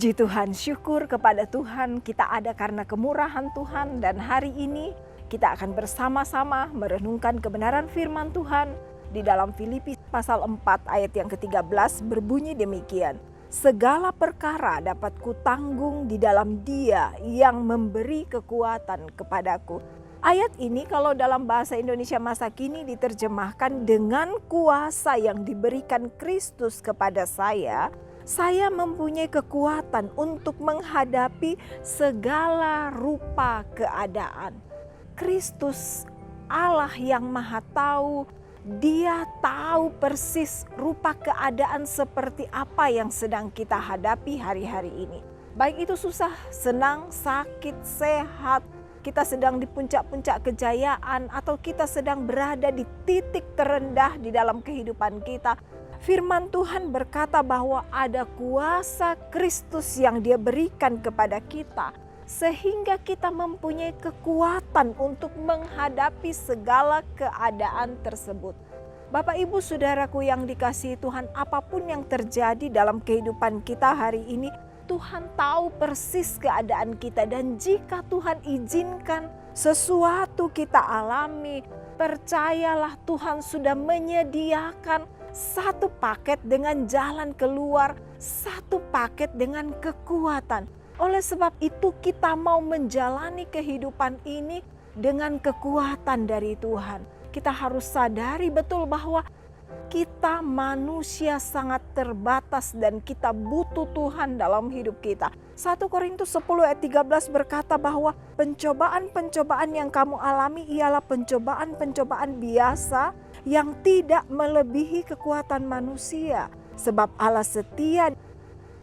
Puji Tuhan, syukur kepada Tuhan kita ada karena kemurahan Tuhan. Dan hari ini kita akan bersama-sama merenungkan kebenaran firman Tuhan. Di dalam Filipi pasal 4 ayat yang ke-13 berbunyi demikian. Segala perkara dapat kutanggung di dalam Dia yang memberi kekuatan kepadaku. Ayat ini kalau dalam bahasa Indonesia masa kini diterjemahkan dengan kuasa yang diberikan Kristus kepada saya mempunyai kekuatan untuk menghadapi segala rupa keadaan. Kristus Allah yang Maha Tahu, Dia tahu persis rupa keadaan seperti apa yang sedang kita hadapi hari-hari ini. Baik itu susah, senang, sakit, sehat, kita sedang di puncak-puncak kejayaan, atau kita sedang berada di titik terendah di dalam kehidupan kita. Firman Tuhan berkata bahwa ada kuasa Kristus yang Dia berikan kepada kita, sehingga kita mempunyai kekuatan untuk menghadapi segala keadaan tersebut. Bapak, Ibu, Saudaraku yang dikasihi Tuhan, apapun yang terjadi dalam kehidupan kita hari ini, Tuhan tahu persis keadaan kita. Dan jika Tuhan izinkan sesuatu kita alami, percayalah Tuhan sudah menyediakan satu paket dengan jalan keluar, satu paket dengan kekuatan. Oleh sebab itu kita mau menjalani kehidupan ini dengan kekuatan dari Tuhan. Kita harus sadari betul bahwa kita manusia sangat terbatas dan kita butuh Tuhan dalam hidup kita. 1 Korintus 10 ayat 13 berkata bahwa pencobaan-pencobaan yang kamu alami ialah pencobaan-pencobaan biasa yang tidak melebihi kekuatan manusia. Sebab Allah setia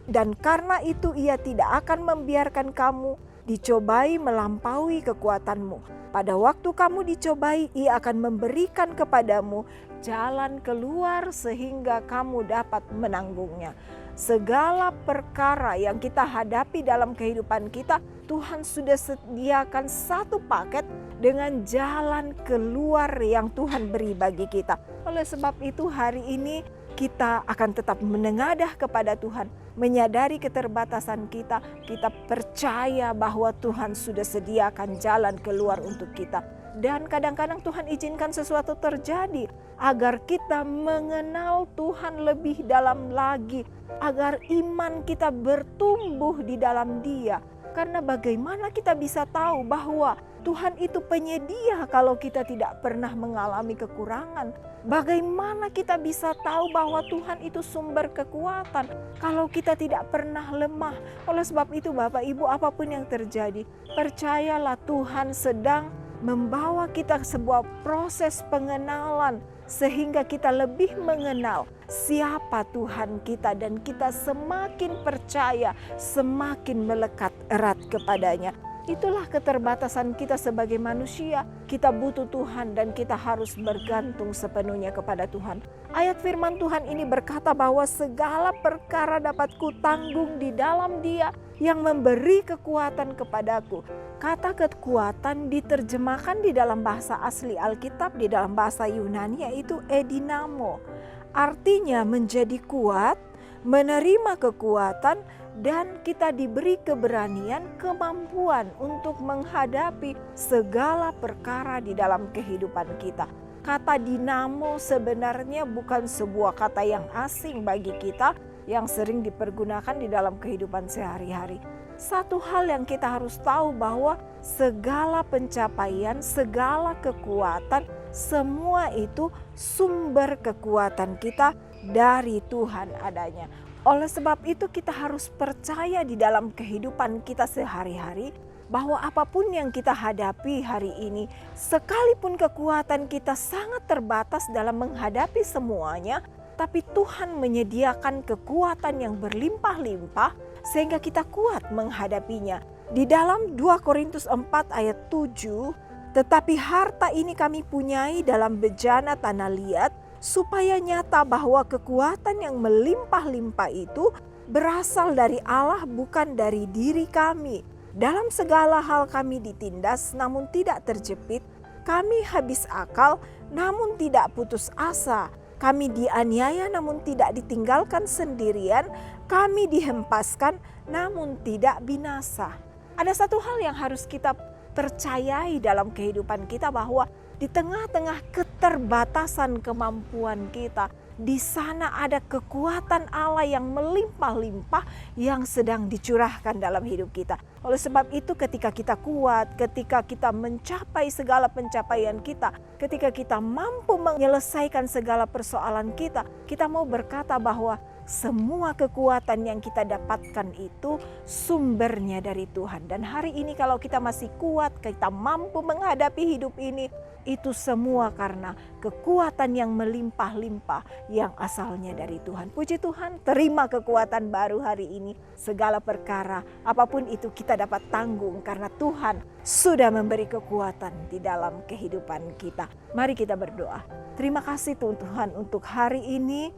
dan karena itu Ia tidak akan membiarkan kamu dicobai melampaui kekuatanmu. Pada waktu kamu dicobai, Ia akan memberikan kepadamu jalan keluar sehingga kamu dapat menanggungnya. Segala perkara yang kita hadapi dalam kehidupan kita, Tuhan sudah sediakan satu paket dengan jalan keluar yang Tuhan beri bagi kita. Oleh sebab itu hari ini kita akan tetap menengadah kepada Tuhan, menyadari keterbatasan kita. Kita percaya bahwa Tuhan sudah sediakan jalan keluar untuk kita. Dan kadang-kadang Tuhan izinkan sesuatu terjadi agar kita mengenal Tuhan lebih dalam lagi, agar iman kita bertumbuh di dalam Dia. Karena bagaimana kita bisa tahu bahwa Tuhan itu penyedia kalau kita tidak pernah mengalami kekurangan? Bagaimana kita bisa tahu bahwa Tuhan itu sumber kekuatan kalau kita tidak pernah lemah? Oleh sebab itu Bapak Ibu, apapun yang terjadi, percayalah Tuhan sedang membawa kita ke sebuah proses pengenalan sehingga kita lebih mengenal siapa Tuhan kita, dan kita semakin percaya, semakin melekat erat kepadanya. Itulah keterbatasan kita sebagai manusia. Kita butuh Tuhan dan kita harus bergantung sepenuhnya kepada Tuhan. Ayat firman Tuhan ini berkata bahwa segala perkara dapat kutanggung di dalam Dia yang memberi kekuatan kepadaku. Kata kekuatan diterjemahkan di dalam bahasa asli Alkitab, di dalam bahasa Yunani, yaitu edinamo. Artinya menjadi kuat, menerima kekuatan, dan kita diberi keberanian, kemampuan untuk menghadapi segala perkara di dalam kehidupan kita. Kata dinamo sebenarnya bukan sebuah kata yang asing bagi kita, yang sering dipergunakan di dalam kehidupan sehari-hari. Satu hal yang kita harus tahu bahwa segala pencapaian, segala kekuatan, semua itu sumber kekuatan kita dari Tuhan adanya. Oleh sebab itu kita harus percaya di dalam kehidupan kita sehari-hari bahwa apapun yang kita hadapi hari ini, sekalipun kekuatan kita sangat terbatas dalam menghadapi semuanya, tapi Tuhan menyediakan kekuatan yang berlimpah-limpah sehingga kita kuat menghadapinya. Di dalam 2 Korintus 4 ayat 7, tetapi harta ini kami punyai dalam bejana tanah liat, supaya nyata bahwa kekuatan yang melimpah-limpah itu berasal dari Allah, bukan dari diri kami. Dalam segala hal kami ditindas namun tidak terjepit, kami habis akal namun tidak putus asa, kami dianiaya namun tidak ditinggalkan sendirian, kami dihempaskan namun tidak binasa. Ada satu hal yang harus kita percayai dalam kehidupan kita, bahwa di tengah-tengah keterbatasan kemampuan kita, di sana ada kekuatan Allah yang melimpah-limpah yang sedang dicurahkan dalam hidup kita. Oleh sebab itu, ketika kita kuat, ketika kita mencapai segala pencapaian kita, ketika kita mampu menyelesaikan segala persoalan kita, kita mau berkata bahwa semua kekuatan yang kita dapatkan itu sumbernya dari Tuhan. Dan hari ini kalau kita masih kuat, kita mampu menghadapi hidup ini, itu semua karena kekuatan yang melimpah-limpah yang asalnya dari Tuhan. Puji Tuhan, terima kekuatan baru hari ini. Segala perkara, apapun itu kita dapat tanggung karena Tuhan sudah memberi kekuatan di dalam kehidupan kita. Mari kita berdoa. Terima kasih Tuhan untuk hari ini.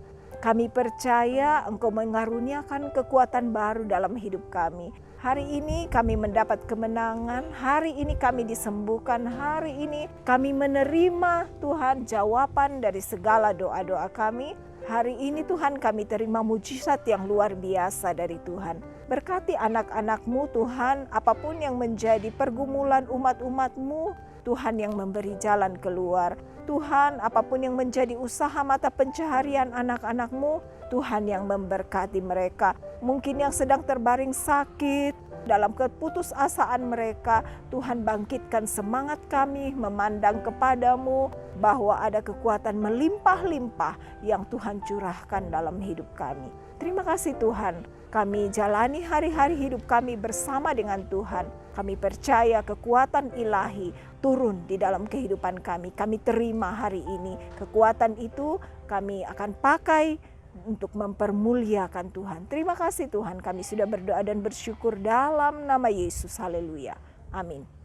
Kami percaya Engkau mengaruniakan kekuatan baru dalam hidup kami. Hari ini kami mendapat kemenangan, hari ini kami disembuhkan, hari ini kami menerima Tuhan jawaban dari segala doa-doa kami. Hari ini Tuhan kami terima mujizat yang luar biasa dari Tuhan. Berkati anak-anak-Mu Tuhan, apapun yang menjadi pergumulan umat-umat-Mu, Tuhan yang memberi jalan keluar. Tuhan, apapun yang menjadi usaha mata pencaharian anak-anak-Mu, Tuhan yang memberkati mereka. Mungkin yang sedang terbaring sakit, dalam keputusasaan mereka, Tuhan bangkitkan semangat kami memandang kepadamu, bahwa ada kekuatan melimpah-limpah yang Tuhan curahkan dalam hidup kami. Terima kasih Tuhan, kami jalani hari-hari hidup kami bersama dengan Tuhan. Kami percaya kekuatan ilahi turun di dalam kehidupan kami. Kami terima hari ini. Kekuatan itu kami akan pakai untuk mempermuliakan Tuhan. Terima kasih Tuhan, kami sudah berdoa dan bersyukur dalam nama Yesus. Haleluya. Amin.